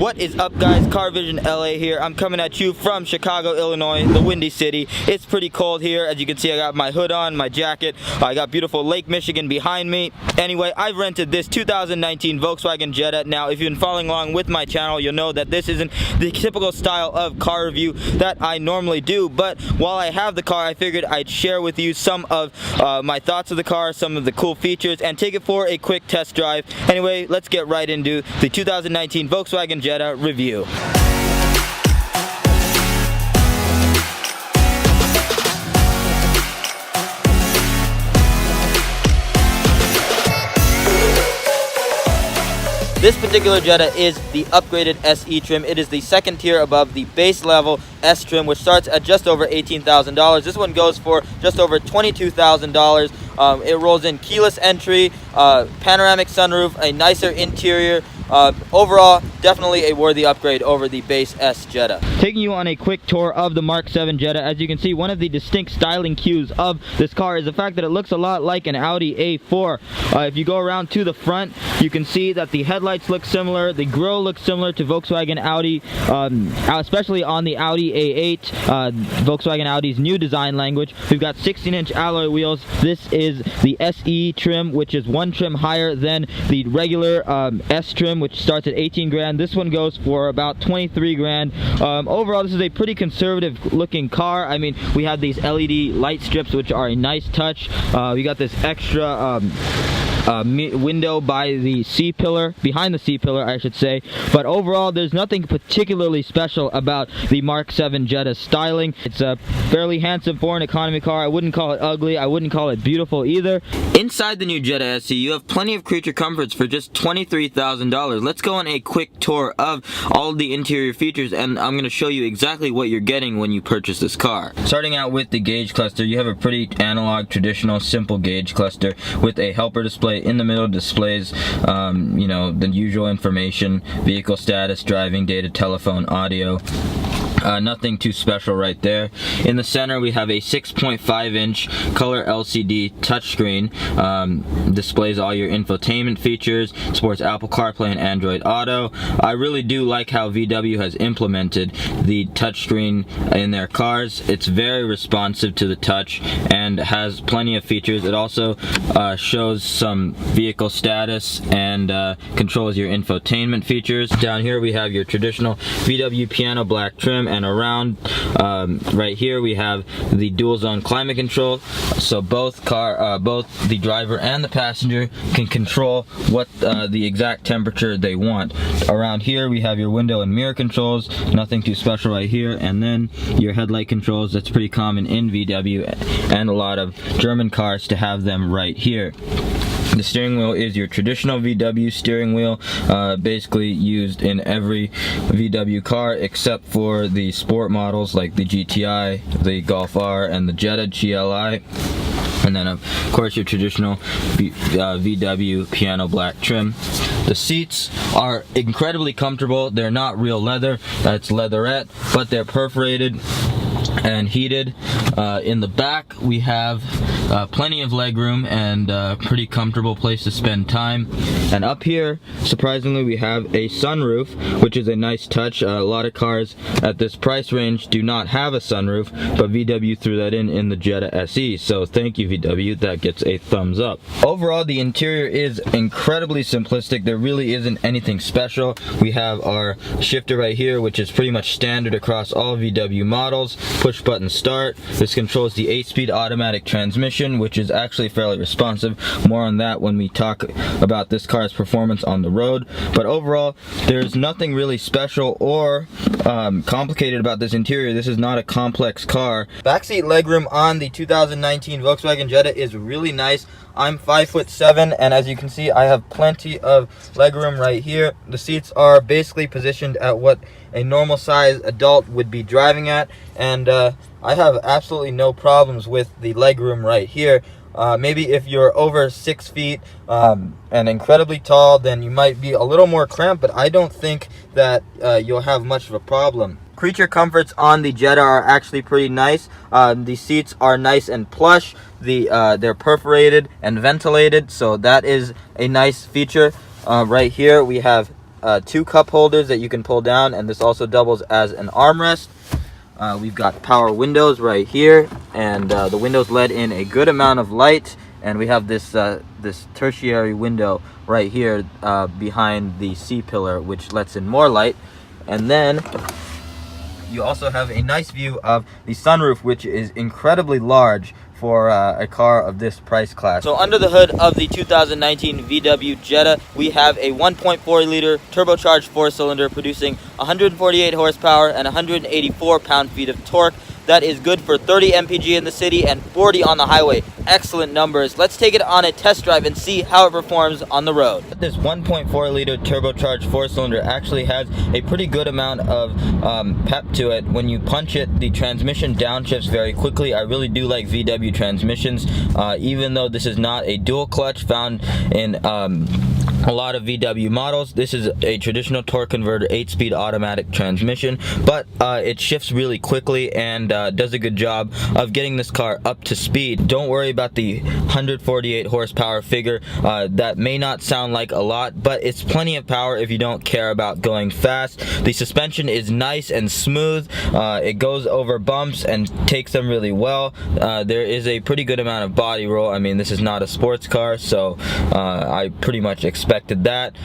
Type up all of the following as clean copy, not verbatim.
What is up, guys? CarVisionLA here. I'm coming at you from Chicago, Illinois, the Windy City. It's pretty cold here. As you can see, I got my hood on, my jacket. I got beautiful Lake Michigan behind me. Anyway, I've rented this 2019 Volkswagen Jetta. Now, if you've been following along with my channel, you'll know that this isn't the typical style of car review that I normally do. But while I have the car, I figured I'd share with you some of my thoughts of the car, some of the cool features, and take it for a quick test drive. Anyway, let's get right into the 2019 Volkswagen Jetta review. This particular Jetta is the upgraded SE trim. It is the second tier above the base level S trim, which starts at just over $18,000. This one goes for just over $22,000. It rolls in keyless entry, panoramic sunroof, a nicer interior. Overall, definitely a worthy upgrade over the base S Jetta. Taking you on a quick tour of the Mk7 Jetta. As you can see, one of the distinct styling cues of this car is the fact that it looks a lot like an Audi A4. If you go around to the front, you can see that the headlights look similar, the grille looks similar to Volkswagen Audi, especially on the Audi A8, Volkswagen Audi's new design language. We've got 16-inch alloy wheels. This is the SE trim, which is one trim higher than the regular S trim, which starts at 18 grand. This one goes for about 23 grand. Overall, this is a pretty conservative looking car. I mean, we have these LED light strips, which are a nice touch. We got this extra window by the C-pillar, behind the C-pillar I should say, but overall there's nothing particularly special about the Mk7 Jetta styling. It's a fairly handsome foreign economy car. I wouldn't call it ugly, I wouldn't call it beautiful either. Inside the new Jetta SE, you have plenty of creature comforts for just $23,000. Let's go on a quick tour of all of the interior features, and I'm going to show you exactly what you're getting when you purchase this car. Starting out with the gauge cluster, you have a pretty analog, traditional, simple gauge cluster with a helper display. In the middle displays you know, the usual information: vehicle status, driving data, telephone, audio. Nothing too special right there. In the center we have a 6.5-inch color LCD touchscreen. Displays all your infotainment features, supports Apple CarPlay and Android Auto. I really do like how VW has implemented the touchscreen in their cars. It's very responsive to the touch and has plenty of features. It also shows some vehicle status and controls your infotainment features. Down here we have your traditional VW piano black trim, and around right here we have the dual zone climate control, so both the driver and the passenger can control what the exact temperature they want. Around here we have your window and mirror controls, nothing too special right here, and then your headlight controls. That's pretty common in VW and a lot of German cars to have them right here. The steering wheel is your traditional VW steering wheel, basically used in every VW car except for the sport models like the GTI, the Golf R, and the Jetta GLI. And then of course your traditional VW piano black trim. The seats are incredibly comfortable. They're not real leather, it's leatherette, but they're perforated and heated. In the back we have plenty of legroom and pretty comfortable place to spend time. And up here, surprisingly, we have a sunroof, which is a nice touch. A lot of cars at this price range do not have a sunroof, but VW threw that in the Jetta SE, so thank you VW, that gets a thumbs up. Overall, the interior is incredibly simplistic. There really isn't anything special. We have our shifter right here, which is pretty much standard across all VW models. Push button start. This controls the 8-speed automatic transmission, which is actually fairly responsive. More on that when we talk about this car's performance on the road. But overall, there's nothing really special or complicated about this interior. This is not a complex car. Backseat legroom on the 2019 Volkswagen Jetta is really nice. I'm 5'7", and as you can see, I have plenty of legroom right here. The seats are basically positioned at what a normal size adult would be driving at, and I have absolutely no problems with the legroom right here. Maybe if you're over 6 feet and incredibly tall, then you might be a little more cramped, but I don't think that you'll have much of a problem. Creature comforts on the Jetta are actually pretty nice. The seats are nice and plush. They're perforated and ventilated, so that is a nice feature. Right here we have 2 cup holders that you can pull down, and this also doubles as an armrest. We've got power windows right here, and the windows let in a good amount of light, and we have this this tertiary window right here behind the C-pillar, which lets in more light. And then you also have a nice view of the sunroof, which is incredibly large for a car of this price class. So under the hood of the 2019 VW Jetta, we have a 1.4 liter turbocharged 4-cylinder producing 148 horsepower and 184 pound-feet of torque. That is good for 30 mpg in the city and 40 on the highway. Excellent numbers. Let's take it on a test drive and see how it performs on the road. This 1.4 liter turbocharged 4-cylinder actually has a pretty good amount of pep to it. When you punch it, the transmission downshifts very quickly. I really do like VW transmissions, even though this is not a dual clutch found in a lot of VW models. This is a traditional torque converter 8-speed automatic transmission, but it shifts really quickly and does a good job of getting this car up to speed. Don't worry about the 148 horsepower figure. That may not sound like a lot, but it's plenty of power if you don't care about going fast. The suspension is nice and smooth. It goes over bumps and takes them really well. There is a pretty good amount of body roll. I mean, this is not a sports car, so I pretty much expected that.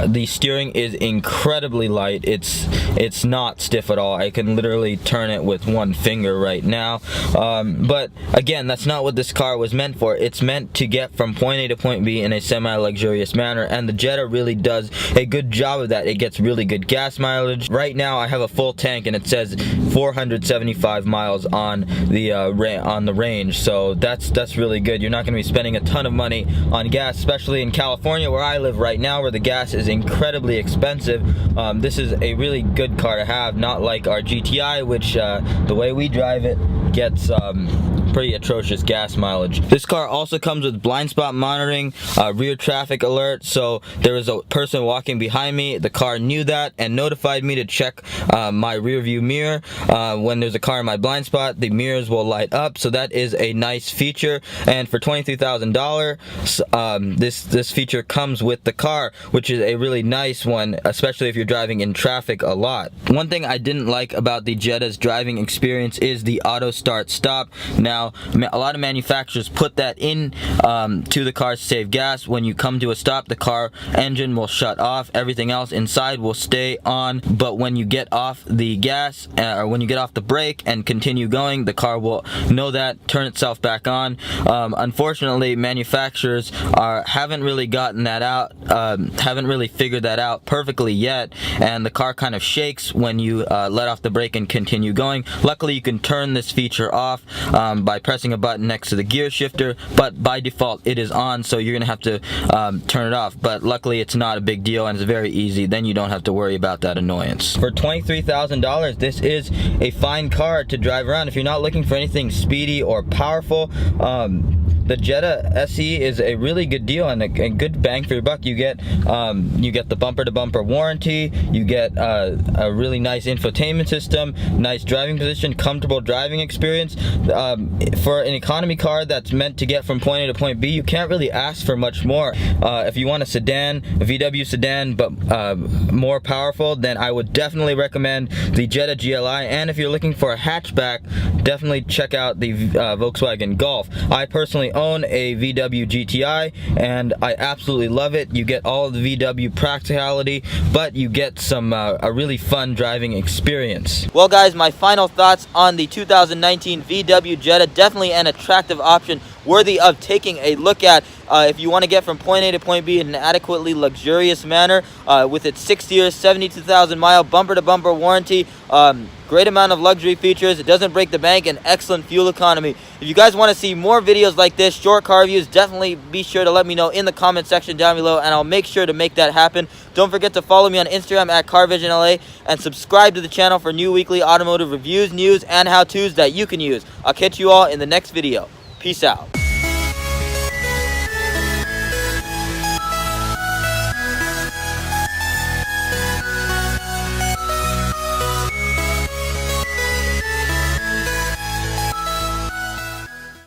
The steering is incredibly light. It's not stiff at all. I can literally turn it with one finger right now. But again, that's not what this car was meant for. It's meant to get from point A to point B in a semi-luxurious manner, and the Jetta really does a good job of that. It gets really good gas mileage. Right now I have a full tank and it says 475 miles on the range, so that's really good. You're not going to be spending a ton of money on gas, especially in California where I live right now, where the gas is incredibly expensive. This is a really good car to have, not like our GTI, which the way we drive it gets pretty atrocious gas mileage. This car also comes with blind spot monitoring, rear traffic alert, so there was a person walking behind me. The car knew that and notified me to check my rear view mirror. When there's a car in my blind spot, the mirrors will light up, so that is a nice feature. And for $23,000, this feature comes with the car, which is a really nice one, especially if you're driving in traffic a lot. One thing I didn't like about the Jetta's driving experience is the auto start stop. Now, a lot of manufacturers put that in to the car to save gas. When you come to a stop, the car engine will shut off. Everything else inside will stay on, but when you get off the gas or when you get off the brake and continue going, the car will know that, turn itself back on. Unfortunately, manufacturers haven't really gotten that out, haven't really figured that out perfectly yet, and the car kind of shakes when you let off the brake and continue going. Luckily, you can turn this feature off by pressing a button next to the gear shifter, but by default it is on, so you're gonna have to turn it off. But luckily it's not a big deal and it's very easy. Then you don't have to worry about that annoyance. For $23,000, this is a fine car to drive around. If you're not looking for anything speedy or powerful, the Jetta SE is a really good deal and a good bang for your buck. You get the bumper-to-bumper warranty, you get a really nice infotainment system, nice driving position, comfortable driving experience. For an economy car that's meant to get from point A to point B, you can't really ask for much more. If you want a sedan, a VW sedan, but more powerful, then I would definitely recommend the Jetta GLI. And if you're looking for a hatchback, definitely check out the Volkswagen Golf. I personally own a VW GTI and I absolutely love it. You get all of the VW practicality, but you get some a really fun driving experience. Well guys, my final thoughts on the 2019 VW Jetta. Definitely an attractive option, worthy of taking a look at if you want to get from point A to point B in an adequately luxurious manner, with its 6 years, 72,000 mile bumper-to-bumper warranty. Great amount of luxury features. It doesn't break the bank, and excellent fuel economy. If you guys want to see more videos like this, short car reviews, definitely be sure to let me know in the comment section down below, and I'll make sure to make that happen. Don't forget to follow me on Instagram at CarVisionLA and subscribe to the channel for new weekly automotive reviews, news, and how-tos that you can use. I'll catch you all in the next video. Peace out.